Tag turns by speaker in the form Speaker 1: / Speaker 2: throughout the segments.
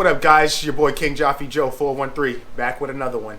Speaker 1: What up, guys? It's your boy King Jaffe Joe 413 back with another one.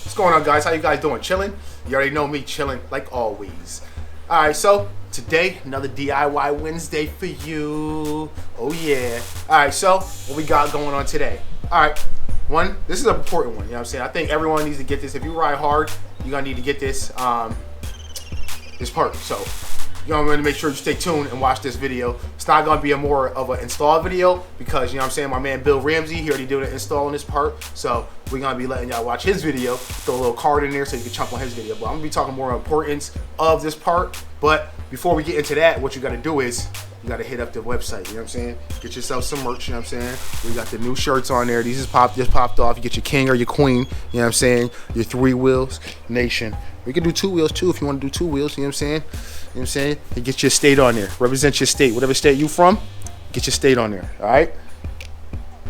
Speaker 1: What's going on, guys? How you guys doing? Chilling? You already know me, chilling like always. Alright, so today, another DIY Wednesday for you. Oh yeah. Alright, so what we got going on today? Alright, one, this is an important one, you know what I'm saying? I think everyone needs to get this. If you ride hard, you're gonna need to get this this part. So you're gonna make sure you stay tuned and watch this video. It's not gonna be a more of an install video because, you know what I'm saying, my man Bill Ramsey, he already did an install on this part. So we're gonna be letting y'all watch his video, throw a little card in there so you can chunk on his video. But I'm gonna be talking more importance of this part. But before we get into that, what you gotta do is you gotta hit up the website, you know what I'm saying? Get yourself some merch, you know what I'm saying? We got the new shirts on there. These just popped off. You get your king or your queen, you know what I'm saying? Your 3 wheels nation. We can do 2 wheels too if you want to do 2 wheels, you know what I'm saying? You know what I'm saying? And get your state on there. Represent your state. Whatever state you from, get your state on there. Alright?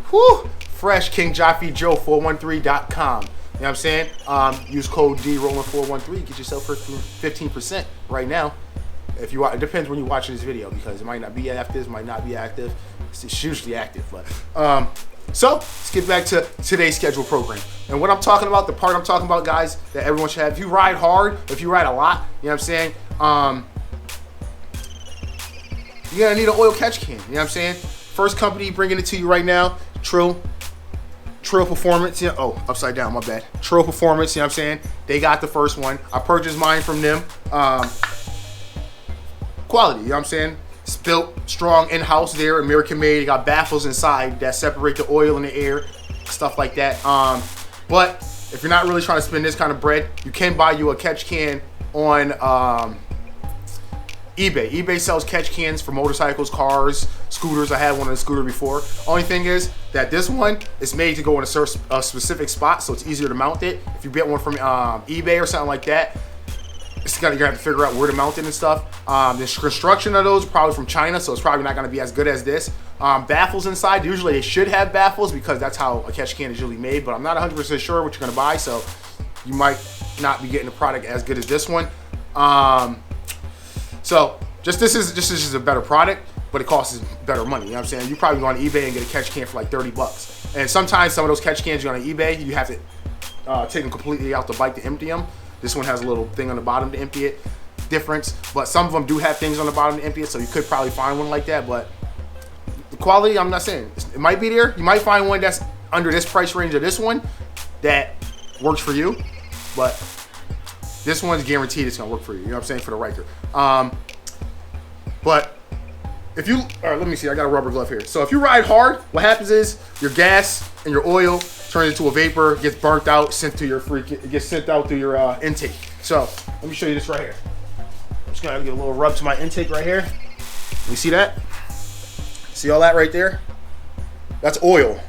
Speaker 1: Whew! Fresh King Jaffe Joe 413.com. You know what I'm saying? Use code DRolling413. Get yourself for 15% right now. If you want, it depends when you're watching this video because it might not be active, might not be active. It's usually active, but so let's get back to today's scheduled program. And what I'm talking about, the part I'm talking about, guys, that everyone should have. If you ride hard, if you ride a lot, you know what I'm saying? You're gonna need an oil catch can. You know what I'm saying? First company bringing it to you right now, Trill Performance. You know, oh, upside down, my bad. Trill Performance. You know what I'm saying? They got the first one. I purchased mine from them. Quality. You know what I'm saying? It's built strong in-house there, American made. It got baffles inside that separate the oil and the air, stuff like that. But if you're not really trying to spend this kind of bread, you can buy you a catch can on eBay. eBay sells catch cans for motorcycles, cars, scooters. I had one on a scooter before. Only thing is that this one is made to go in a specific spot, so it's easier to mount it. If you get one from eBay or something like that, you're gonna have to figure out where to mount it and stuff. The construction of those are probably from China, so it's probably not gonna be as good as this. Baffles inside, usually they should have baffles because that's how a catch can is usually made, but I'm not 100% sure what you're gonna buy, so you might not be getting a product as good as this one. So this is a better product, but it costs better money. You know what I'm saying? You probably go on eBay and get a catch can for like 30 bucks. And sometimes some of those catch cans you on eBay, you have to take them completely out the bike to empty them. This one has a little thing on the bottom to empty it. Difference, but some of them do have things on the bottom to empty it, so you could probably find one like that. But the quality, I'm not saying. It might be there. You might find one that's under this price range of this one that works for you, but this one's guaranteed it's gonna work for you. You know what I'm saying? For the Ryker. But if you, all right, let me see. I got a rubber glove here. So if you ride hard, what happens is your gas and your oil turns into a vapor, gets burnt out, it gets sent out through your intake. So let me show you this right here. I'm just gonna get a little rub to my intake right here. You see that? See all that right there? That's oil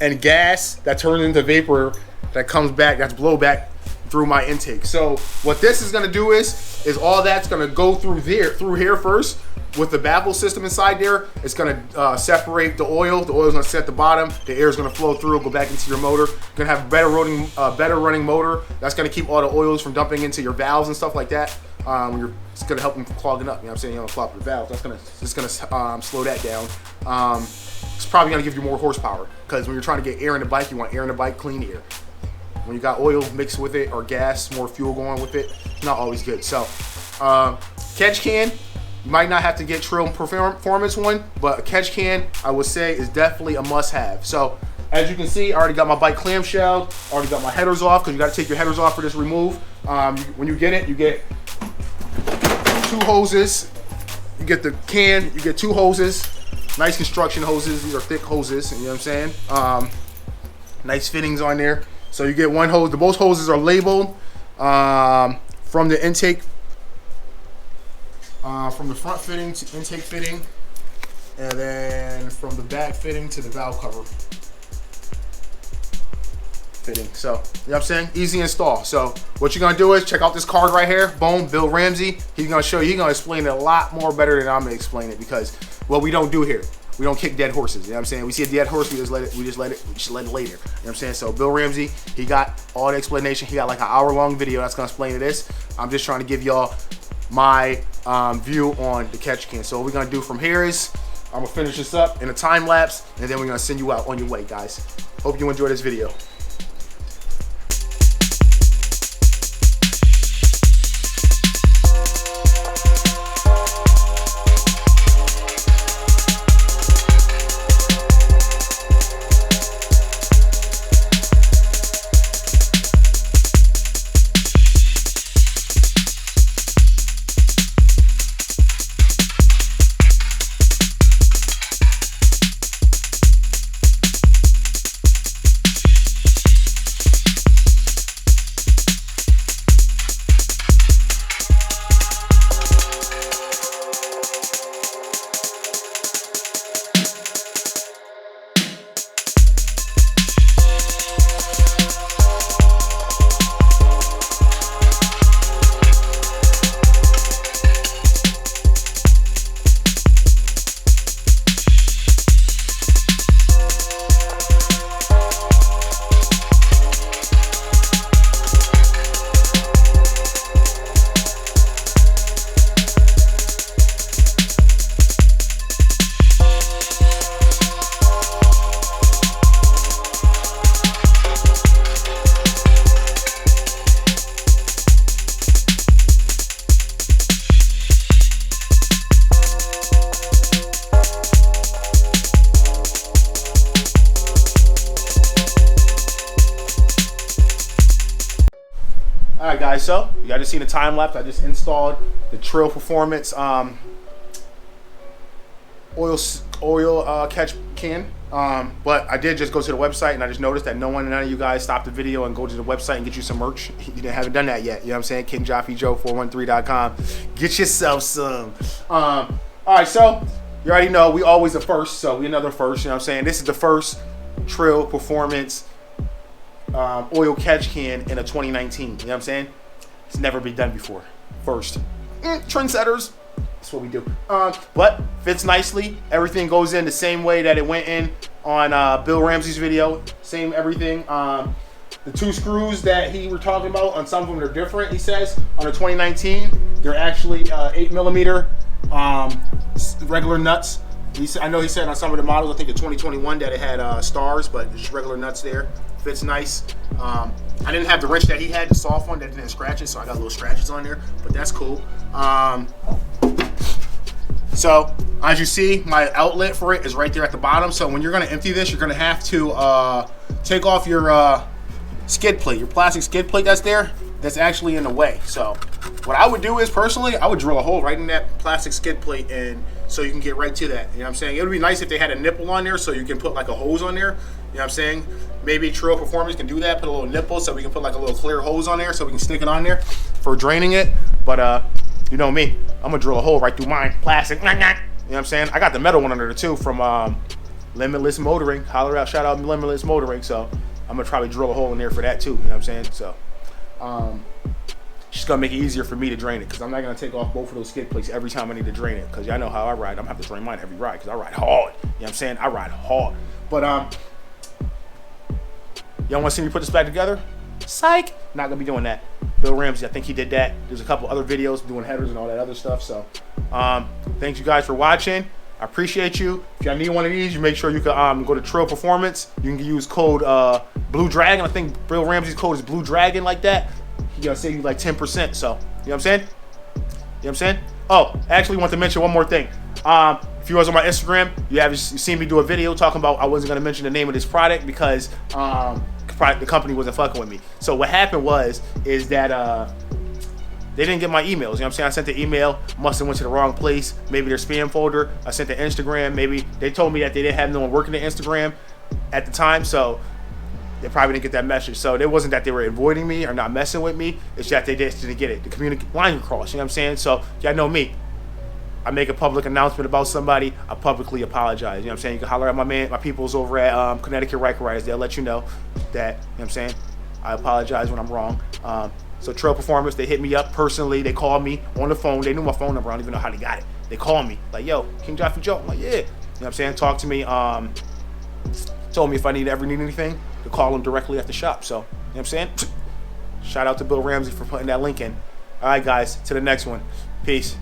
Speaker 1: and gas that turns into vapor that comes back. That's blowback through my intake. So what this is gonna do is all that's gonna go through here first. With the baffle system inside there, it's gonna separate the oil. The oil's gonna set the bottom. The air is gonna flow through, go back into your motor. You're gonna have a better running motor. That's gonna keep all the oils from dumping into your valves and stuff like that. It's gonna help them from clogging up. You know what I'm saying? You don't clog your valves. It's gonna slow that down. It's probably gonna give you more horsepower because when you're trying to get air in the bike, you want air in the bike, clean air. When you got oil mixed with it or gas, more fuel going with it, it's not always good. So, catch can. You might not have to get Trill Performance one, but a catch can, I would say, is definitely a must-have. So, as you can see, I already got my bike clamshell, already got my headers off, because you got to take your headers off for this remove. When you get it, you get 2 hoses. You get the can, you get 2 hoses. Nice construction hoses. These are thick hoses, you know what I'm saying? Nice fittings on there. So you get 1 hose. Most hoses are labeled from the intake. From the front fitting to intake fitting, and then from the back fitting to the valve cover. fitting. So, you know what I'm saying? Easy install. So, what you're gonna do is check out this card right here. Boom, Bill Ramsey. He's gonna show you, he's gonna explain it a lot more better than I'm gonna explain it, because what we don't do here, we don't kick dead horses. You know what I'm saying? We see a dead horse, we just let it later. You know what I'm saying? So Bill Ramsey, he got all the explanation. He got like an hour-long video that's gonna explain this. I'm just trying to give y'all my view on the catch can. So what we're gonna do from here is, I'm gonna finish this up in a time lapse, and then we're gonna send you out on your way, guys. Hope you enjoy this video. Alright guys, so you guys just seen the time lapse. I just installed the Trill Performance oil catch can. But I did just go to the website, and I just noticed that none of you guys stopped the video and go to the website and get you some merch. You haven't done that yet. You know what I'm saying? KingJoffyJoe413.com. Get yourself some. Alright, so you already know we always the first, so we another first. You know what I'm saying? This is the first Trill Performance oil catch can in a 2019. You know what I'm saying? It's never been done before. First. Trendsetters. That's what we do. But fits nicely. Everything goes in the same way that it went in on Bill Ramsey's video. Same everything. The two screws that he were talking about, on some of them they're different, he says. On the 2019, they're actually 8mm regular nuts. I know he said on some of the models, I think the 2021, that it had stars, but just regular nuts there. Fits nice. I didn't have the wrench that he had, the soft one that didn't scratch it, so I got little scratches on there, but that's cool. So as you see, my outlet for it is right there at the bottom. So when you're gonna empty this, you're gonna have to take off your skid plate, your plastic skid plate that's there, that's actually in the way. So what I would do is, personally, I would drill a hole right in that plastic skid plate, and so you can get right to that. You know what I'm saying? It would be nice if they had a nipple on there so you can put like a hose on there. You know what I'm saying? Maybe Trill Performance can do that, put a little nipple so we can put like a little clear hose on there so we can stick it on there for draining it. But you know me, I'm gonna drill a hole right through mine. Plastic. You know what I'm saying? I got the metal one under there too from Limitless Motoring. Holler out, shout out Limitless Motoring. So I'm gonna probably drill a hole in there for that too. You know what I'm saying? So just gonna make it easier for me to drain it, because I'm not gonna take off both of those skid plates every time I need to drain it, because y'all know how I ride. I'm gonna have to drain mine every ride, because I ride hard. You know what I'm saying? I ride hard. But y'all want to see me put this back together? Psych! Not gonna be doing that. Bill Ramsey, I think he did that. There's a couple other videos doing headers and all that other stuff. So thanks you guys for watching. I appreciate you. If y'all need one of these, you make sure you can go to Trill Performance. You can use code Blue Dragon. I think Bill Ramsey's code is Blue Dragon, like that. He's gonna save you like 10%. So, you know what I'm saying? You know what I'm saying? Oh, I actually want to mention one more thing. If you was on my Instagram, you seen me do a video talking about I wasn't gonna mention the name of this product because the company wasn't fucking with me. So what happened is that they didn't get my emails. You know what I'm saying? I sent the email, must have went to the wrong place, maybe their spam folder. I sent the Instagram, maybe they told me that they didn't have no one working the Instagram at the time, so they probably didn't get that message. So it wasn't that they were avoiding me or not messing with me, it's that they just didn't get it. The line crossed, you know what I'm saying? So y'all know me. I make a public announcement about somebody, I publicly apologize. You know what I'm saying? You can holler at my peoples over at Connecticut Ryker Riders. They'll let you know that, you know what I'm saying, I apologize when I'm wrong. So Trail Performance, they hit me up personally. They called me on the phone. They knew my phone number. I don't even know how they got it. They called me like, yo, can you drive for Joe? I'm like, yeah. You know what I'm saying? Talk to me. Told me if I ever need anything, to call them directly at the shop. So, you know what I'm saying? Shout out to Bill Ramsey for putting that link in. All right, guys, to the next one. Peace.